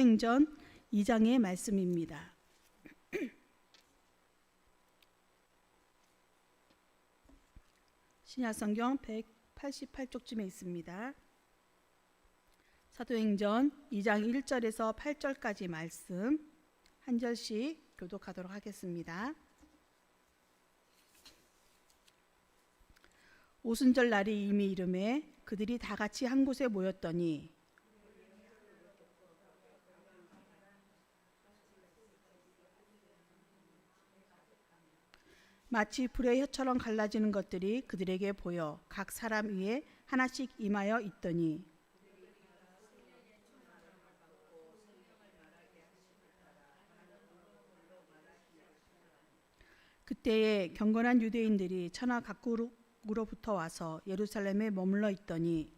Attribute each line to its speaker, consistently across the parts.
Speaker 1: 사도행전 2장의 말씀입니다. 신약성경 188쪽쯤에 있습니다. 사도행전 2장 1절에서 8절까지 말씀 한 절씩 교독하도록 하겠습니다. 오순절 날이 이미 이르매 그들이 다 같이 한 곳에 모였더니 마치 불의 혀처럼 갈라지는 것들이 그들에게 보여 각 사람 위에 하나씩 임하여 있더니 그때에 경건한 유대인들이 천하 각국으로부터 와서 예루살렘에 머물러 있더니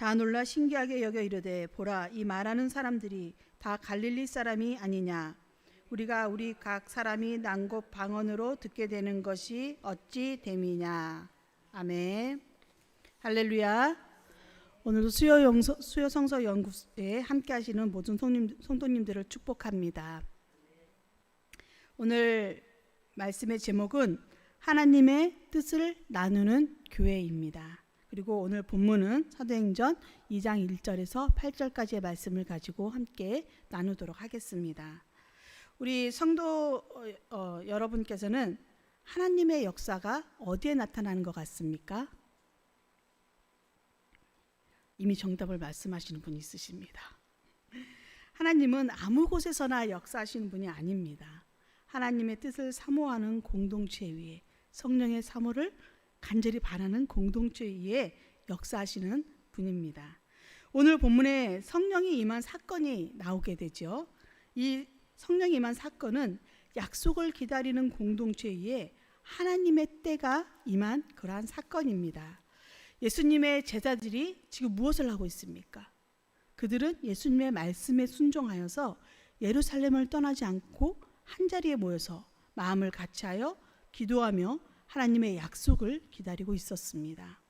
Speaker 1: 다 놀라 신기하게 여겨 이르되 보라 이 말하는 사람들이 다 갈릴리 사람이 아니냐 우리가 우리 각 사람이 난 곳 방언으로 듣게 되는 것이 어찌 됨이냐. 아멘. 할렐루야. 오늘도 수요 성서 연구에 함께 하시는 모든 성도님들을 축복합니다. 오늘 말씀의 제목은 하나님의 뜻을 나누는 교회입니다. 그리고 오늘 본문은 사도행전 2장 1절에서 8절까지의 말씀을 가지고 함께 나누도록 하겠습니다. 우리 성도 여러분께서는 하나님의 역사가 어디에 나타나는 것 같습니까? 이미 정답을 말씀하시는 분이 있으십니다. 하나님은 아무 곳에서나 역사하시는 분이 아닙니다. 하나님의 뜻을 사모하는 공동체 위에 성령의 사모를 간절히 바라는 공동체 위에 역사하시는 분입니다. 오늘 본문에 성령이 임한 사건이 나오게 되죠. 이 성령이 임한 사건은 약속을 기다리는 공동체 위에 하나님의 때가 임한 그러한 사건입니다. 예수님의 제자들이 지금 무엇을 하고 있습니까? 그들은 예수님의 말씀에 순종하여서 예루살렘을 떠나지 않고 한자리에 모여서 마음을 같이하여 기도하며 하나님의 약속을 기다리고 있었습니다.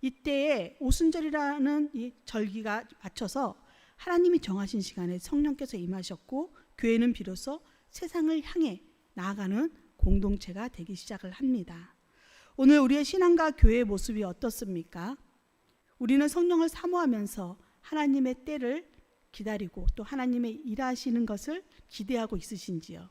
Speaker 1: 이때에 오순절이라는 이 절기가 맞춰서 하나님이 정하신 시간에 성령께서 임하셨고 교회는 비로소 세상을 향해 나아가는 공동체가 되기 시작을 합니다. 오늘 우리의 신앙과 교회의 모습이 어떻습니까? 우리는 성령을 사모하면서 하나님의 때를 기다리고 또 하나님의 일하시는 것을 기대하고 있으신지요?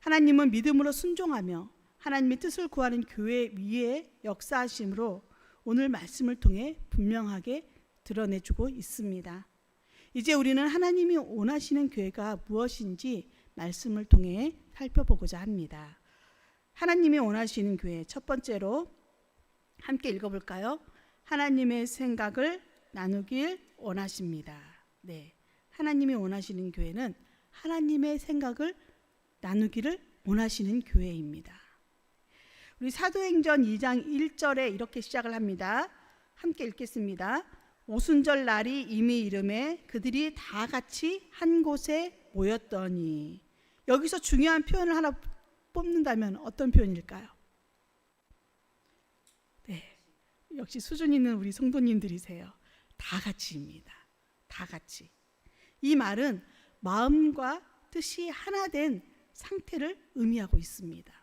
Speaker 1: 하나님은 믿음으로 순종하며 하나님의 뜻을 구하는 교회 위에 역사하심으로 오늘 말씀을 통해 분명하게 드러내주고 있습니다. 이제 우리는 하나님이 원하시는 교회가 무엇인지 말씀을 통해 살펴보고자 합니다. 하나님이 원하시는 교회, 첫 번째로 함께 읽어볼까요? 하나님의 생각을 나누길 원하십니다. 네, 하나님이 원하시는 교회는 하나님의 생각을 나누기를 원하시는 교회입니다. 우리 사도행전 2장 1절에 이렇게 시작을 합니다. 함께 읽겠습니다. 오순절 날이 이미 이르매 그들이 다 같이 한 곳에 모였더니. 여기서 중요한 표현을 하나 뽑는다면 어떤 표현일까요? 네, 역시 수준 있는 우리 성도님들이세요. 다 같이입니다. 다 같이. 이 말은 마음과 뜻이 하나 된 상태를 의미하고 있습니다.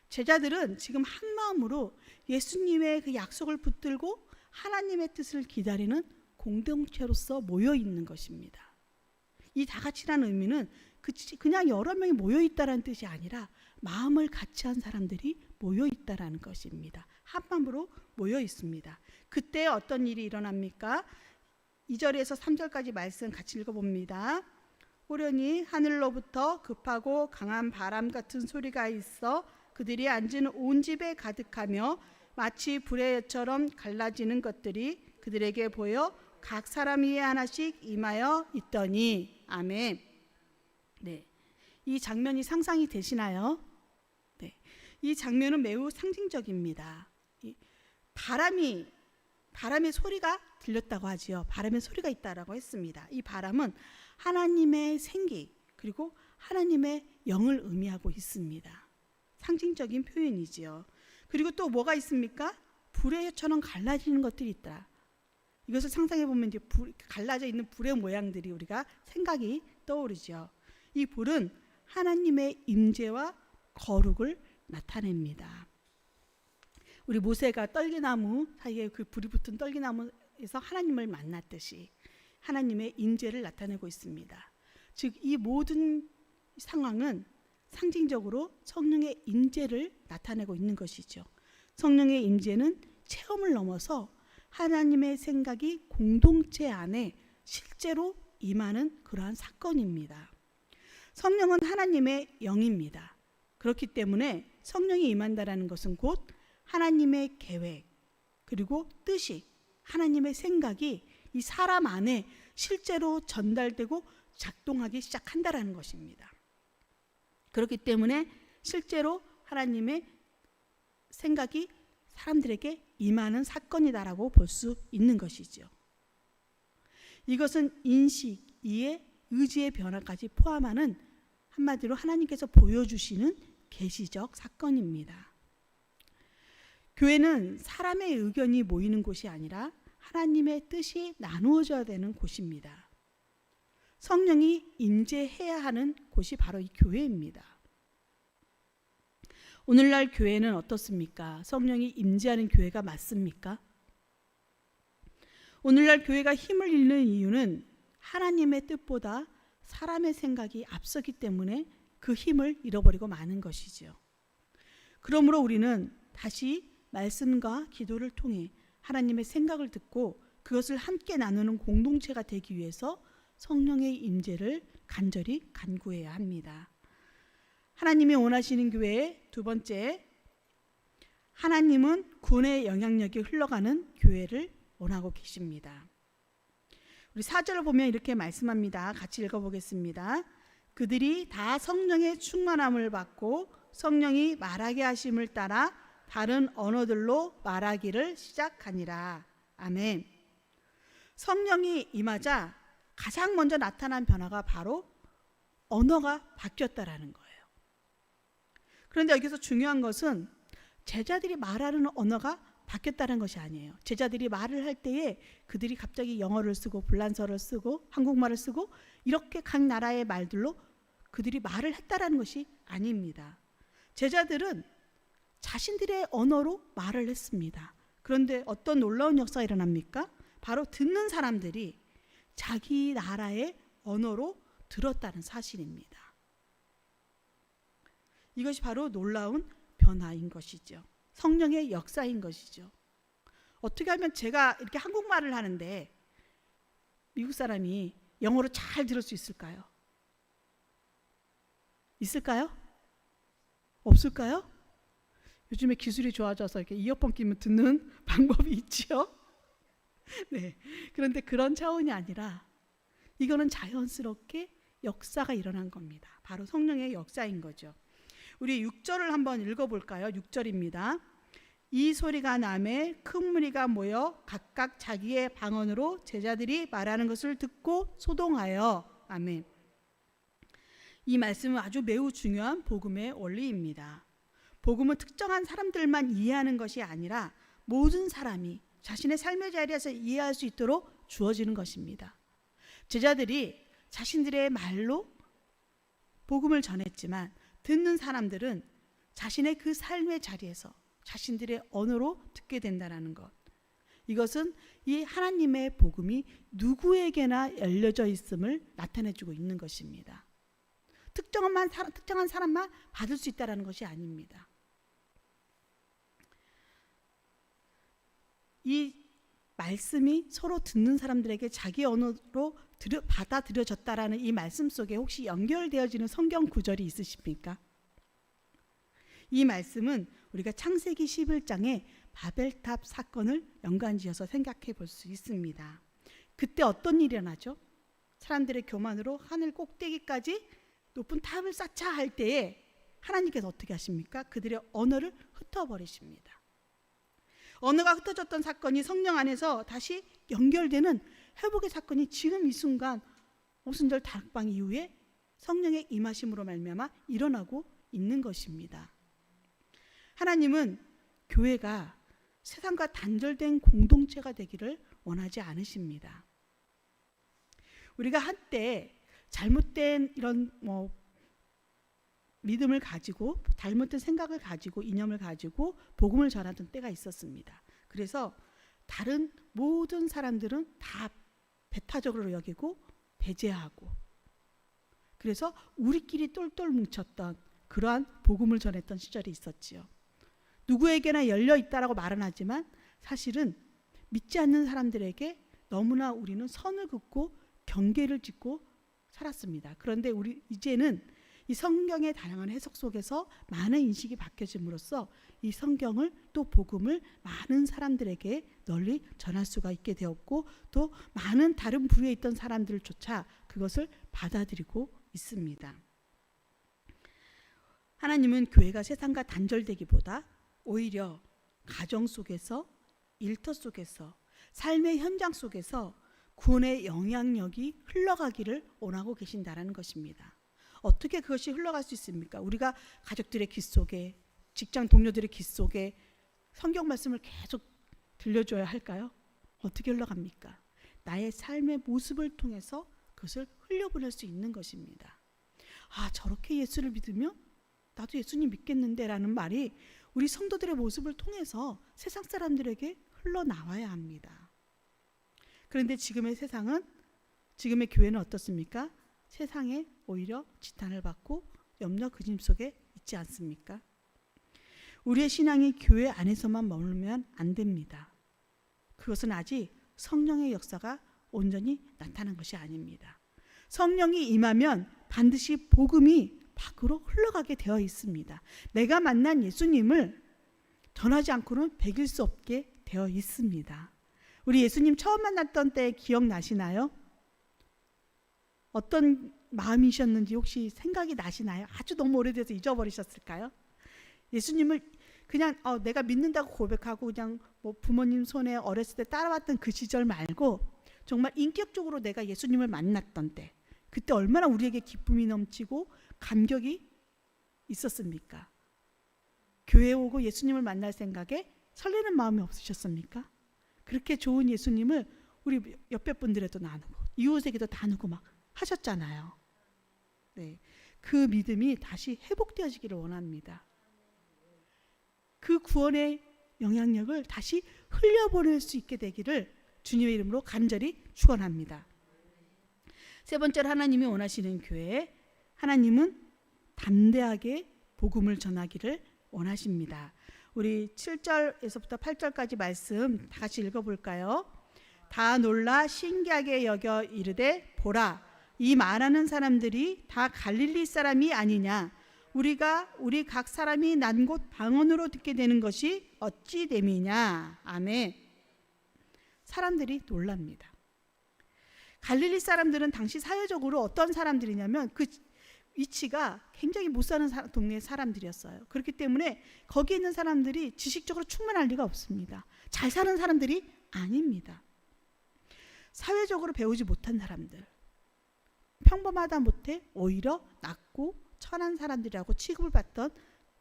Speaker 1: 제자들은 지금 한 마음으로 예수님의 그 약속을 붙들고 하나님의 뜻을 기다리는 공동체로서 모여 있는 것입니다. 이 다 같이라는 의미는 그냥 여러 명이 모여 있다라는 뜻이 아니라 마음을 같이 한 사람들이 모여 있다라는 것입니다. 한 마음으로 모여 있습니다. 그때 어떤 일이 일어납니까? 2절에서 3절까지 말씀 같이 읽어봅니다. 호련히 하늘로부터 급하고 강한 바람 같은 소리가 있어 그들이 앉은 온 집에 가득하며 마치 불의 혀처럼 갈라지는 것들이 그들에게 보여 각 사람 위에 하나씩 임하여 있더니. 아멘. 네, 이 장면이 상상이 되시나요? 네, 이 장면은 매우 상징적입니다. 바람의 소리가 들렸다고 하지요. 바람의 소리가 있다라고 했습니다. 이 바람은 하나님의 생기 그리고 하나님의 영을 의미하고 있습니다. 상징적인 표현이지요. 그리고 또 뭐가 있습니까? 불의 혀처럼 갈라지는 것들이 있다. 이것을 상상해 보면 이제 갈라져 있는 불의 모양들이 우리가 생각이 떠오르죠. 이 불은 하나님의 임재와 거룩을 나타냅니다. 우리 모세가 떨기나무 사이에 그 불이 붙은 떨기나무에서 하나님을 만났듯이 하나님의 임재를 나타내고 있습니다. 즉 이 모든 상황은 상징적으로 성령의 임재를 나타내고 있는 것이죠. 성령의 임재는 체험을 넘어서 하나님의 생각이 공동체 안에 실제로 임하는 그러한 사건입니다. 성령은 하나님의 영입니다. 그렇기 때문에 성령이 임한다라는 것은 곧 하나님의 계획 그리고 뜻이 하나님의 생각이 이 사람 안에 실제로 전달되고 작동하기 시작한다라는 것입니다. 그렇기 때문에 실제로 하나님의 생각이 사람들에게 임하는 사건이다라고 볼 수 있는 것이죠. 이것은 인식, 이해, 의지의 변화까지 포함하는 한마디로 하나님께서 보여주시는 계시적 사건입니다. 교회는 사람의 의견이 모이는 곳이 아니라 하나님의 뜻이 나누어져야 되는 곳입니다. 성령이 임재해야 하는 곳이 바로 이 교회입니다. 오늘날 교회는 어떻습니까? 성령이 임재하는 교회가 맞습니까? 오늘날 교회가 힘을 잃는 이유는 하나님의 뜻보다 사람의 생각이 앞서기 때문에 그 힘을 잃어버리고 마는 것이죠. 그러므로 우리는 다시 말씀과 기도를 통해 하나님의 생각을 듣고 그것을 함께 나누는 공동체가 되기 위해서 성령의 임재를 간절히 간구해야 합니다. 하나님이 원하시는 교회의 두 번째, 하나님은 구원의 영향력이 흘러가는 교회를 원하고 계십니다. 우리 4절을 보면 이렇게 말씀합니다. 같이 읽어보겠습니다. 그들이 다 성령의 충만함을 받고 성령이 말하게 하심을 따라 다른 언어들로 말하기를 시작하니라. 아멘. 성령이 임하자 가장 먼저 나타난 변화가 바로 언어가 바뀌었다라는 거예요. 그런데 여기서 중요한 것은 제자들이 말하는 언어가 바뀌었다는 것이 아니에요. 제자들이 말을 할 때에 그들이 갑자기 영어를 쓰고 불란서를 쓰고 한국말을 쓰고 이렇게 각 나라의 말들로 그들이 말을 했다라는 것이 아닙니다. 제자들은 자신들의 언어로 말을 했습니다. 그런데 어떤 놀라운 역사가 일어납니까? 바로 듣는 사람들이 자기 나라의 언어로 들었다는 사실입니다. 이것이 바로 놀라운 변화인 것이죠. 성령의 역사인 것이죠. 어떻게 하면 제가 이렇게 한국말을 하는데 미국 사람이 영어로 잘 들을 수 있을까요? 있을까요? 없을까요? 요즘에 기술이 좋아져서 이렇게 이어폰 끼면 듣는 방법이 있지요. 네. 그런데 그런 차원이 아니라 이거는 자연스럽게 역사가 일어난 겁니다. 바로 성령의 역사인 거죠. 우리 6절을 한번 읽어볼까요? 6절입니다. 이 소리가 나매 큰 무리가 모여 각각 자기의 방언으로 제자들이 말하는 것을 듣고 소동하여. 아멘. 이 말씀은 아주 매우 중요한 복음의 원리입니다. 복음은 특정한 사람들만 이해하는 것이 아니라 모든 사람이 자신의 삶의 자리에서 이해할 수 있도록 주어지는 것입니다. 제자들이 자신들의 말로 복음을 전했지만 듣는 사람들은 자신의 그 삶의 자리에서 자신들의 언어로 듣게 된다는 것. 이것은 이 하나님의 복음이 누구에게나 열려져 있음을 나타내주고 있는 것입니다. 특정한 사람만 받을 수 있다는 것이 아닙니다. 이 말씀이 서로 듣는 사람들에게 자기 언어로 받아들여졌다라는 이 말씀 속에 혹시 연결되어지는 성경 구절이 있으십니까? 이 말씀은 우리가 창세기 11장의 바벨탑 사건을 연관지어서 생각해 볼 수 있습니다. 그때 어떤 일이 일어나죠? 사람들의 교만으로 하늘 꼭대기까지 높은 탑을 쌓자 할 때에 하나님께서 어떻게 하십니까? 그들의 언어를 흩어버리십니다. 언어가 흩어졌던 사건이 성령 안에서 다시 연결되는 회복의 사건이 지금 이 순간 오순절 다락방 이후에 성령의 임하심으로 말미암아 일어나고 있는 것입니다. 하나님은 교회가 세상과 단절된 공동체가 되기를 원하지 않으십니다. 우리가 한때 잘못된 이런 믿음을 가지고, 잘못된 생각을 가지고, 이념을 가지고 복음을 전하던 때가 있었습니다. 그래서 다른 모든 사람들은 다 배타적으로 여기고 배제하고, 그래서 우리끼리 똘똘 뭉쳤던 그러한 복음을 전했던 시절이 있었지요. 누구에게나 열려 있다라고 말은 하지만 사실은 믿지 않는 사람들에게 너무나 우리는 선을 긋고 경계를 짓고 살았습니다. 그런데 우리 이제는 이 성경의 다양한 해석 속에서 많은 인식이 바뀌어짐으로써 이 성경을, 또 복음을 많은 사람들에게 널리 전할 수가 있게 되었고, 또 많은 다른 부류에 있던 사람들조차 그것을 받아들이고 있습니다. 하나님은 교회가 세상과 단절되기보다 오히려 가정 속에서, 일터 속에서, 삶의 현장 속에서 구원의 영향력이 흘러가기를 원하고 계신다라는 것입니다. 어떻게 그것이 흘러갈 수 있습니까? 우리가 가족들의 귀 속에, 직장 동료들의 귀 속에 성경 말씀을 계속 들려줘야 할까요? 어떻게 흘러갑니까? 나의 삶의 모습을 통해서 그것을 흘려보낼 수 있는 것입니다. 아, 저렇게 예수를 믿으면 나도 예수님 믿겠는데 라는 말이 우리 성도들의 모습을 통해서 세상 사람들에게 흘러나와야 합니다. 그런데 지금의 세상은, 지금의 교회는 어떻습니까? 세상에 오히려 지탄을 받고 염려 근심 속에 있지 않습니까? 우리의 신앙이 교회 안에서만 머물면 안 됩니다. 그것은 아직 성령의 역사가 온전히 나타난 것이 아닙니다. 성령이 임하면 반드시 복음이 밖으로 흘러가게 되어 있습니다. 내가 만난 예수님을 전하지 않고는 배길 수 없게 되어 있습니다. 우리 예수님 처음 만났던 때 기억나시나요? 어떤 마음이셨는지 혹시 생각이 나시나요? 아주 너무 오래돼서 잊어버리셨을까요? 예수님을 그냥 내가 믿는다고 고백하고 그냥 부모님 손에 어렸을 때 따라왔던 그 시절 말고 정말 인격적으로 내가 예수님을 만났던 때, 그때 얼마나 우리에게 기쁨이 넘치고 감격이 있었습니까? 교회에 오고 예수님을 만날 생각에 설레는 마음이 없으셨습니까? 그렇게 좋은 예수님을 우리 옆에 분들에도 나누고 이웃에게도 나누고 막 하셨잖아요. 네, 그 믿음이 다시 회복되어지기를 원합니다. 그 구원의 영향력을 다시 흘려보낼 수 있게 되기를 주님의 이름으로 간절히 축원합니다. 세 번째로 하나님이 원하시는 교회, 하나님은 담대하게 복음을 전하기를 원하십니다. 우리 7절에서부터 8절까지 말씀 다 같이 읽어볼까요? 다 놀라 신기하게 여겨 이르되 보라, 이 말하는 사람들이 다 갈릴리 사람이 아니냐? 우리 각 사람이 난 곳 방언으로 듣게 되는 것이 어찌 됨이냐? 아멘. 사람들이 놀랍니다. 갈릴리 사람들은 당시 사회적으로 어떤 사람들이냐면 그 위치가 굉장히 못 사는 동네 사람들이었어요. 그렇기 때문에 거기 있는 사람들이 지식적으로 충만할 리가 없습니다. 잘 사는 사람들이 아닙니다. 사회적으로 배우지 못한 사람들, 평범하다 못해 오히려 낮고 천한 사람들이라고 취급을 받던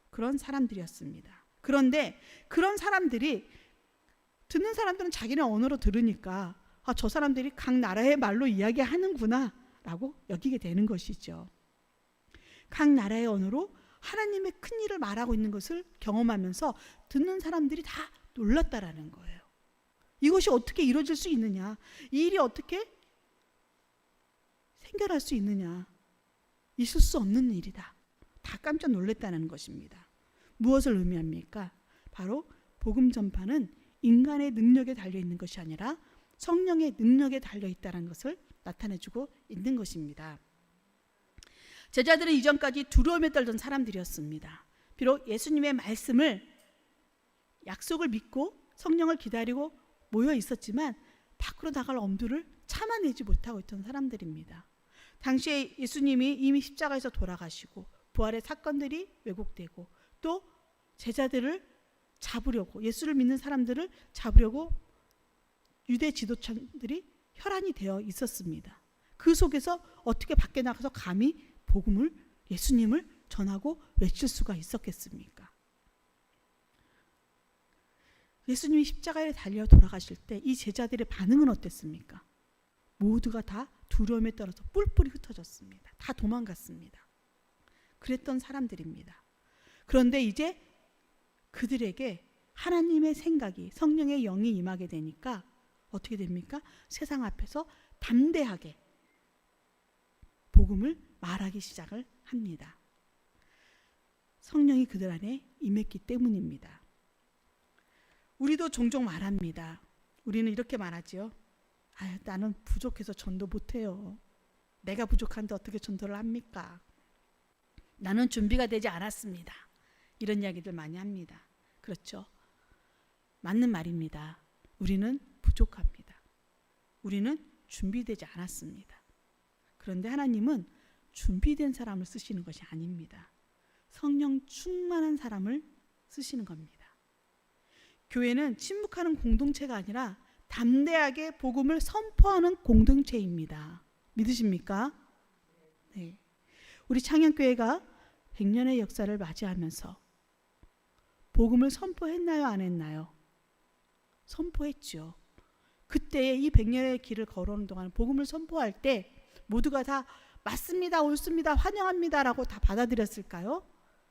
Speaker 1: 그런 사람들이었습니다. 그런데 그런 사람들이, 듣는 사람들은 자기네 언어로 들으니까 저 사람들이 각 나라의 말로 이야기하는구나 라고 여기게 되는 것이죠. 각 나라의 언어로 하나님의 큰 일을 말하고 있는 것을 경험하면서 듣는 사람들이 다 놀랐다라는 거예요. 이것이 어떻게 이루어질 수 있느냐, 이 일이 어떻게 생겨날 수 있느냐, 있을 수 없는 일이다. 다 깜짝 놀랐다는 것입니다. 무엇을 의미합니까? 바로 복음 전파는 인간의 능력에 달려있는 것이 아니라 성령의 능력에 달려있다는 것을 나타내주고 있는 것입니다. 제자들은 이전까지 두려움에 떨던 사람들이었습니다. 비록 예수님의 말씀을, 약속을 믿고 성령을 기다리고 모여 있었지만 밖으로 나갈 엄두를 참아내지 못하고 있던 사람들입니다. 당시에 예수님이 이미 십자가에서 돌아가시고 부활의 사건들이 왜곡되고 또 제자들을 잡으려고, 예수를 믿는 사람들을 잡으려고 유대 지도층들이 혈안이 되어 있었습니다. 그 속에서 어떻게 밖에 나가서 감히 복음을, 예수님을 전하고 외칠 수가 있었겠습니까? 예수님이 십자가에 달려 돌아가실 때 이 제자들의 반응은 어땠습니까? 모두가 다 두려움에 떨어서 뿔뿔이 흩어졌습니다. 다 도망갔습니다. 그랬던 사람들입니다. 그런데 이제 그들에게 하나님의 생각이, 성령의 영이 임하게 되니까 어떻게 됩니까? 세상 앞에서 담대하게 복음을 말하기 시작을 합니다. 성령이 그들 안에 임했기 때문입니다. 우리도 종종 말합니다. 우리는 이렇게 말하지요. 나는 부족해서 전도 못해요. 내가 부족한데 어떻게 전도를 합니까? 나는 준비가 되지 않았습니다. 이런 이야기들 많이 합니다. 그렇죠? 맞는 말입니다. 우리는 부족합니다. 우리는 준비되지 않았습니다. 그런데 하나님은 준비된 사람을 쓰시는 것이 아닙니다. 성령 충만한 사람을 쓰시는 겁니다. 교회는 침묵하는 공동체가 아니라 담대하게 복음을 선포하는 공동체입니다. 믿으십니까? 네. 우리 창현교회가 100년의 역사를 맞이하면서 복음을 선포했나요? 안 했나요? 선포했죠. 그때 이 100년의 길을 걸어오는 동안 복음을 선포할 때 모두가 다 맞습니다, 옳습니다, 환영합니다 라고 다 받아들였을까요?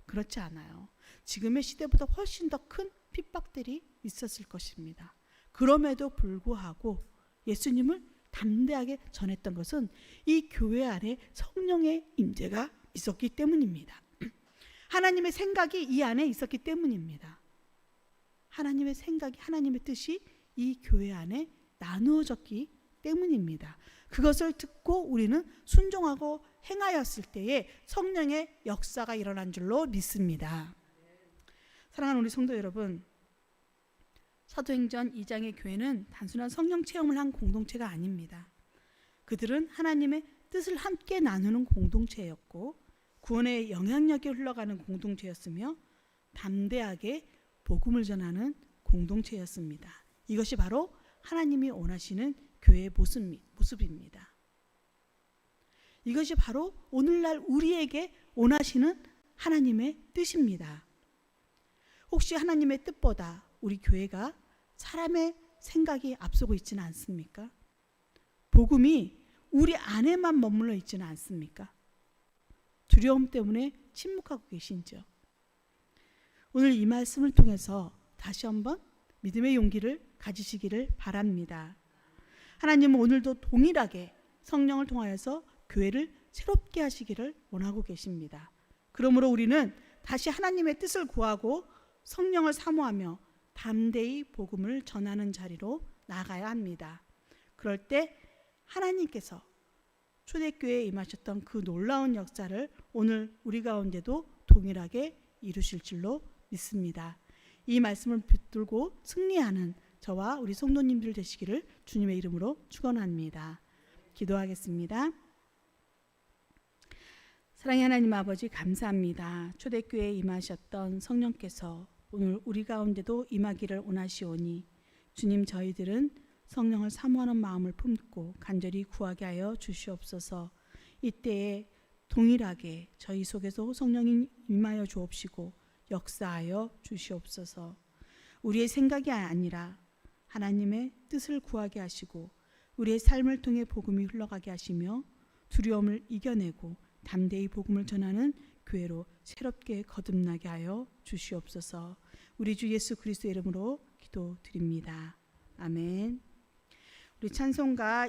Speaker 1: 그렇지 않아요. 지금의 시대보다 훨씬 더 큰 핍박들이 있었을 것입니다. 그럼에도 불구하고 예수님을 담대하게 전했던 것은 이 교회 안에 성령의 임재가 있었기 때문입니다. 하나님의 생각이 이 안에 있었기 때문입니다. 하나님의 생각이, 하나님의 뜻이 이 교회 안에 나누어졌기 때문입니다. 그것을 듣고 우리는 순종하고 행하였을 때에 성령의 역사가 일어난 줄로 믿습니다. 사랑하는 우리 성도 여러분, 사도행전 2장의 교회는 단순한 성령 체험을 한 공동체가 아닙니다. 그들은 하나님의 뜻을 함께 나누는 공동체였고 구원의 영향력이 흘러가는 공동체였으며 담대하게 복음을 전하는 공동체였습니다. 이것이 바로 하나님이 원하시는 교회의 모습입니다. 이것이 바로 오늘날 우리에게 원하시는 하나님의 뜻입니다. 혹시 하나님의 뜻보다 우리 교회가 사람의 생각이 앞서고 있지는 않습니까? 복음이 우리 안에만 머물러 있지는 않습니까? 두려움 때문에 침묵하고 계신지요? 오늘 이 말씀을 통해서 다시 한번 믿음의 용기를 가지시기를 바랍니다. 하나님은 오늘도 동일하게 성령을 통하여서 교회를 새롭게 하시기를 원하고 계십니다. 그러므로 우리는 다시 하나님의 뜻을 구하고 성령을 사모하며 담대히 복음을 전하는 자리로 나가야 합니다. 그럴 때 하나님께서 초대교회에 임하셨던 그 놀라운 역사를 오늘 우리 가운데도 동일하게 이루실 줄로 믿습니다. 이 말씀을 붙들고 승리하는 저와 우리 성도님들 되시기를 주님의 이름으로 축원합니다. 기도하겠습니다. 사랑의 하나님 아버지, 감사합니다. 초대교회에 임하셨던 성령께서 오늘 우리 가운데도 임하기를 원하시오니 주님, 저희들은 성령을 사모하는 마음을 품고 간절히 구하게 하여 주시옵소서. 이때에 동일하게 저희 속에서 성령이 임하여 주옵시고 역사하여 주시옵소서. 우리의 생각이 아니라 하나님의 뜻을 구하게 하시고 우리의 삶을 통해 복음이 흘러가게 하시며 두려움을 이겨내고 담대히 복음을 전하는 교회로 새롭게 거듭나게 하여 주시옵소서. 우리 주 예수 그리스도의 이름으로 기도드립니다. 아멘. 우리 찬송가